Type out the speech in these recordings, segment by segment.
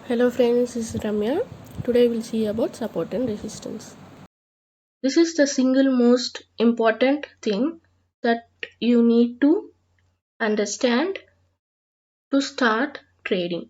Hello friends, this is Ramya. Today we'll see about support and resistance. This is the single most important thing that you need to understand to start trading.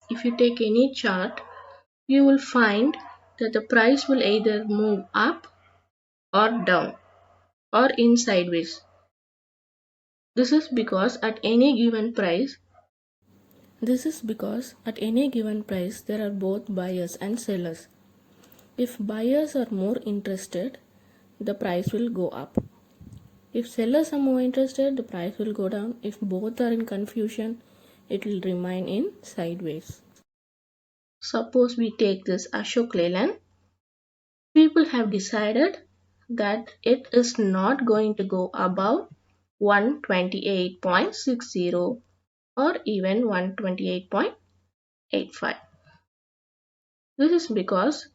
If you take any chart, you will find that the price will either move up or down or in sideways. This is because at any given price there are both buyers and sellers. If buyers are more interested, the price will go up. If sellers are more interested, the price will go down. If both are in confusion, it will remain in sideways. Suppose we take this Ashok Leyland. People have decided that it is not going to go above 128.60 or even 128.85. This is because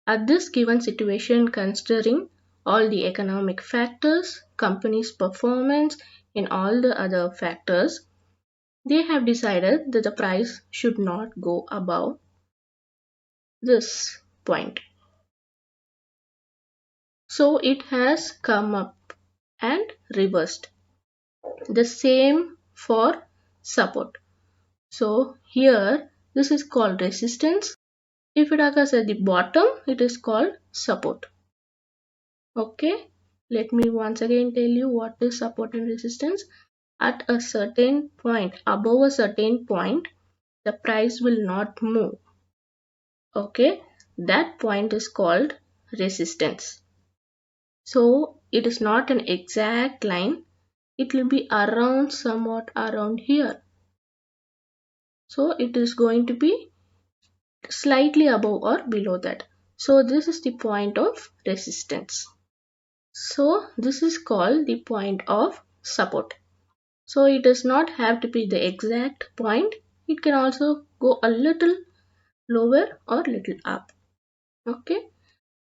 at this given situation, considering all the economic factors, company's performance, and all the other factors, they have decided that the price should not go above this point. So it has come up and reversed. The same for support. So here this is called resistance. If it occurs at the bottom, it is called support. Okay, let me once again tell you what is support and resistance. At a certain point, above a certain point, the price will not move. Okay, that point is called resistance. So it is not an exact line, it will be around somewhat around here. So it is going to be slightly above or below that. So this is the point of resistance. So this is called the point of support. So it does not have to be the exact point. It can also go a little lower or little up. Okay.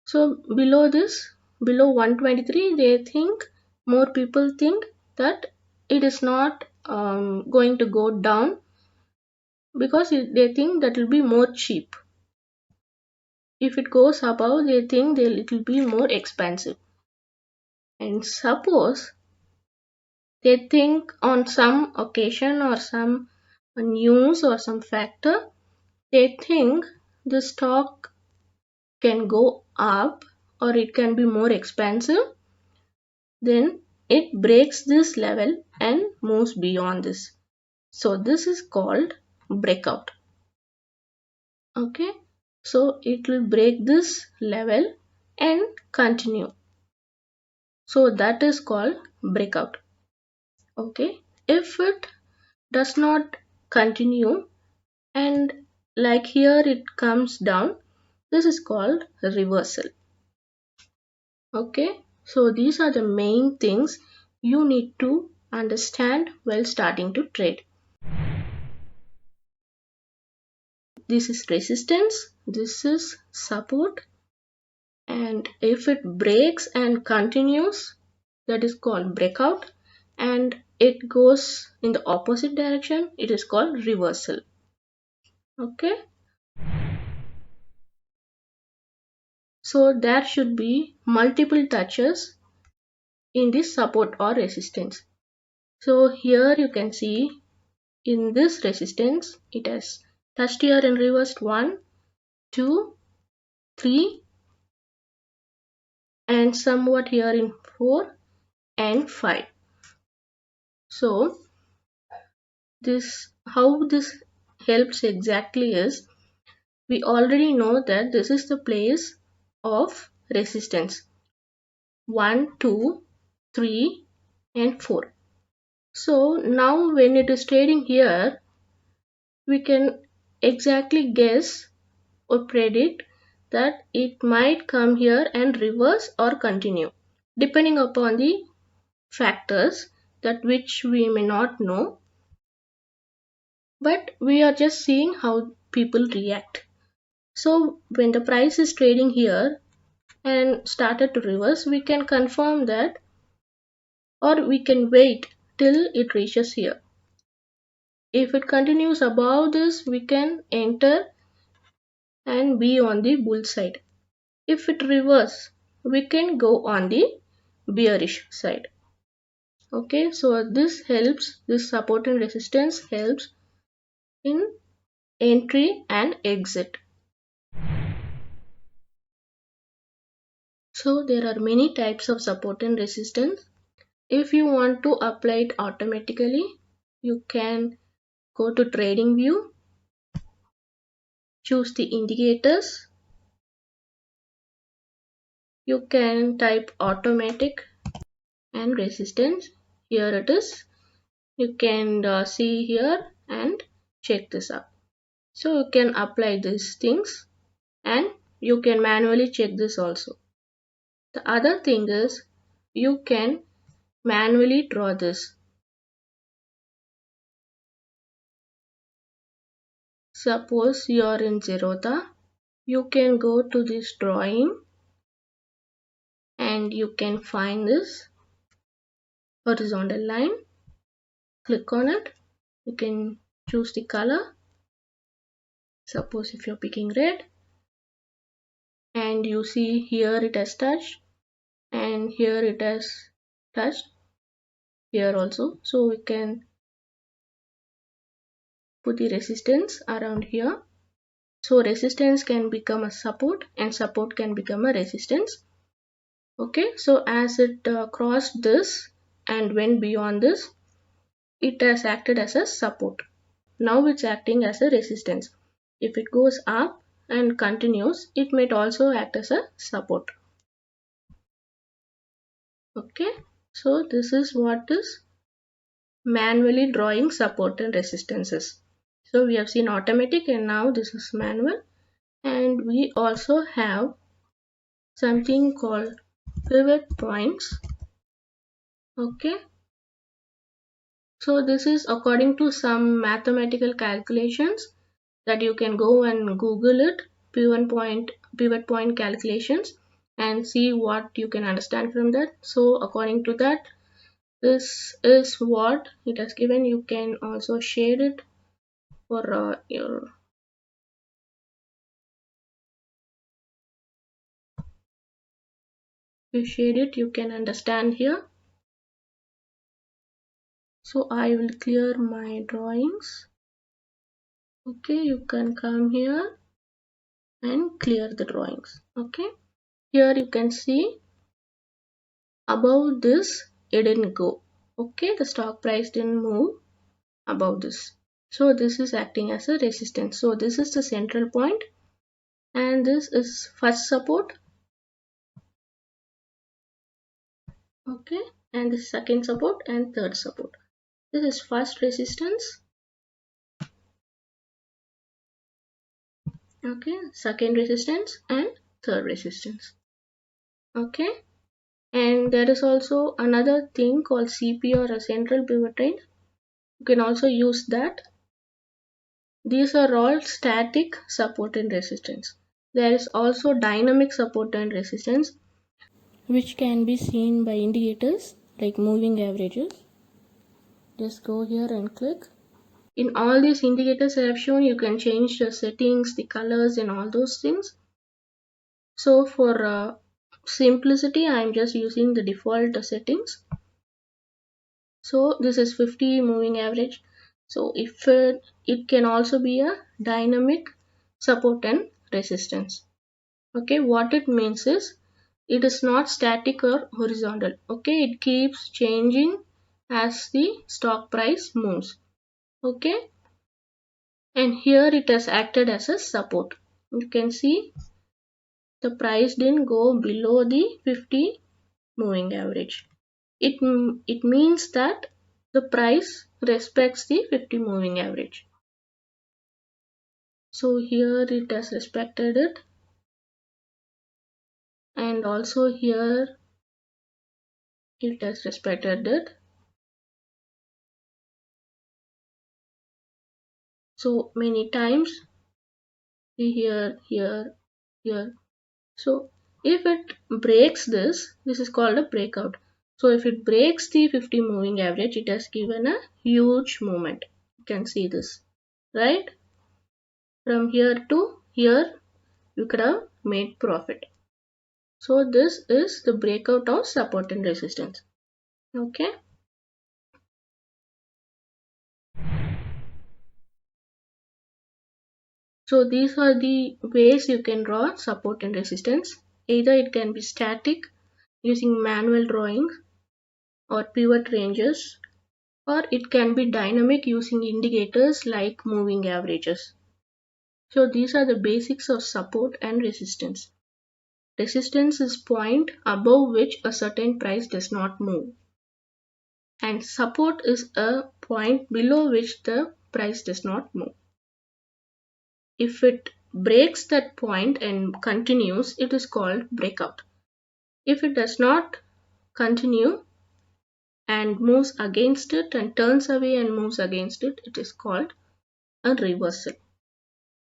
So below this, below 123, more people think that it is not going to go down because they think that will be more cheap. If it goes above, they think it will be more expensive. And suppose they think on some occasion or some news or some factor, they think the stock can go up or it can be more expensive, then it breaks this level and moves beyond this. So this is called breakout. Okay, so it will break this level and continue. So that is called breakout. Okay, if it does not continue and like here it comes down, this is called reversal. Okay, so these are the main things you need to understand while starting to trade. This is resistance, this is support, and if it breaks and continues, that is called breakout, and it goes in the opposite direction, it is called reversal. Okay, so there should be multiple touches in this support or resistance. So here you can see in this resistance it has touched here and reversed 1, 2, 3 and somewhat here in 4 and 5. So how this helps exactly is we already know that this is the place of resistance 1, 2, 3 and 4. So now when it is trading here, we can exactly guess or predict that it might come here and reverse or continue depending upon the factors that which we may not know, but we are just seeing how people react. So when the price is trading here and started to reverse, we can confirm that, or we can wait till it reaches here. If it continues above this, we can enter and be on the bull side. If it reverse, we can go on the bearish side. Okay, so this helps, this support and resistance helps in entry and exit. So there are many types of support and resistance. If you want to apply it automatically, you can go to trading view, choose the indicators. You can type automatic and resistance. Here it is. You can see here and check this up. So you can apply these things and you can manually check this also. The other thing is you can manually draw this. Suppose you are in Zerodha, you can go to this drawing and you can find this horizontal line. Click on it. You can choose the color. Suppose if you're picking red and you see here it has touched and here it has touched here also. So we can put the resistance around here. So resistance can become a support and support can become a resistance. Okay, so as it crossed this and went beyond this, it has acted as a support. Now it's acting as a resistance. If it goes up and continues, it might also act as a support. Okay, so this is what is manually drawing support and resistances. So we have seen automatic and now this is manual, and we also have something called pivot points. Okay, so this is according to some mathematical calculations that you can go and Google it, pivot point calculations, and see what you can understand from that. So according to that, this is what it has given. You can also shade it for your you shade it, you can understand here. So I will clear my drawings. Okay, you can come here and clear the drawings. Okay, here you can see above this it didn't go. Okay, the stock price didn't move above this. So this is acting as a resistance. So this is the central point and this is first support. Okay, and this second support and third support. This is first resistance. Okay, second resistance and third resistance. Okay, and there is also another thing called CP or a central pivot point. You can also use that. These are all static support and resistance. There is also dynamic support and resistance, which can be seen by indicators like moving averages. Just go here and click. In all these indicators I have shown, you can change the settings, the colors and all those things. So for simplicity, I am just using the default settings. So this is 50 moving average. So if it can also be a dynamic support and resistance. Okay, what it means is it is not static or horizontal. Okay, it keeps changing as the stock price moves. Okay, and here it has acted as a support. You can see the price didn't go below the 50 moving average. It means that the price respects the 50 moving average. So here it has respected it, and also here it has respected it. So many times here, here, here. So if it breaks this is called a breakout. So if it breaks the 50 moving average, it has given a huge movement. You can see this, right? From here to here you could have made profit. So this is the breakout of support and resistance. Okay. So these are the ways you can draw support and resistance. Either it can be static using manual drawing or pivot ranges, or it can be dynamic using indicators like moving averages. So these are the basics of support and resistance. Resistance is point above which a certain price does not move, and support is a point below which the price does not move. If it breaks that point and continues, it is called breakout. If it does not continue and moves against it and turns away and moves against it, it is called a reversal.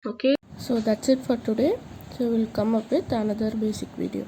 Okay, so that's it for today. So we'll come up with another basic video.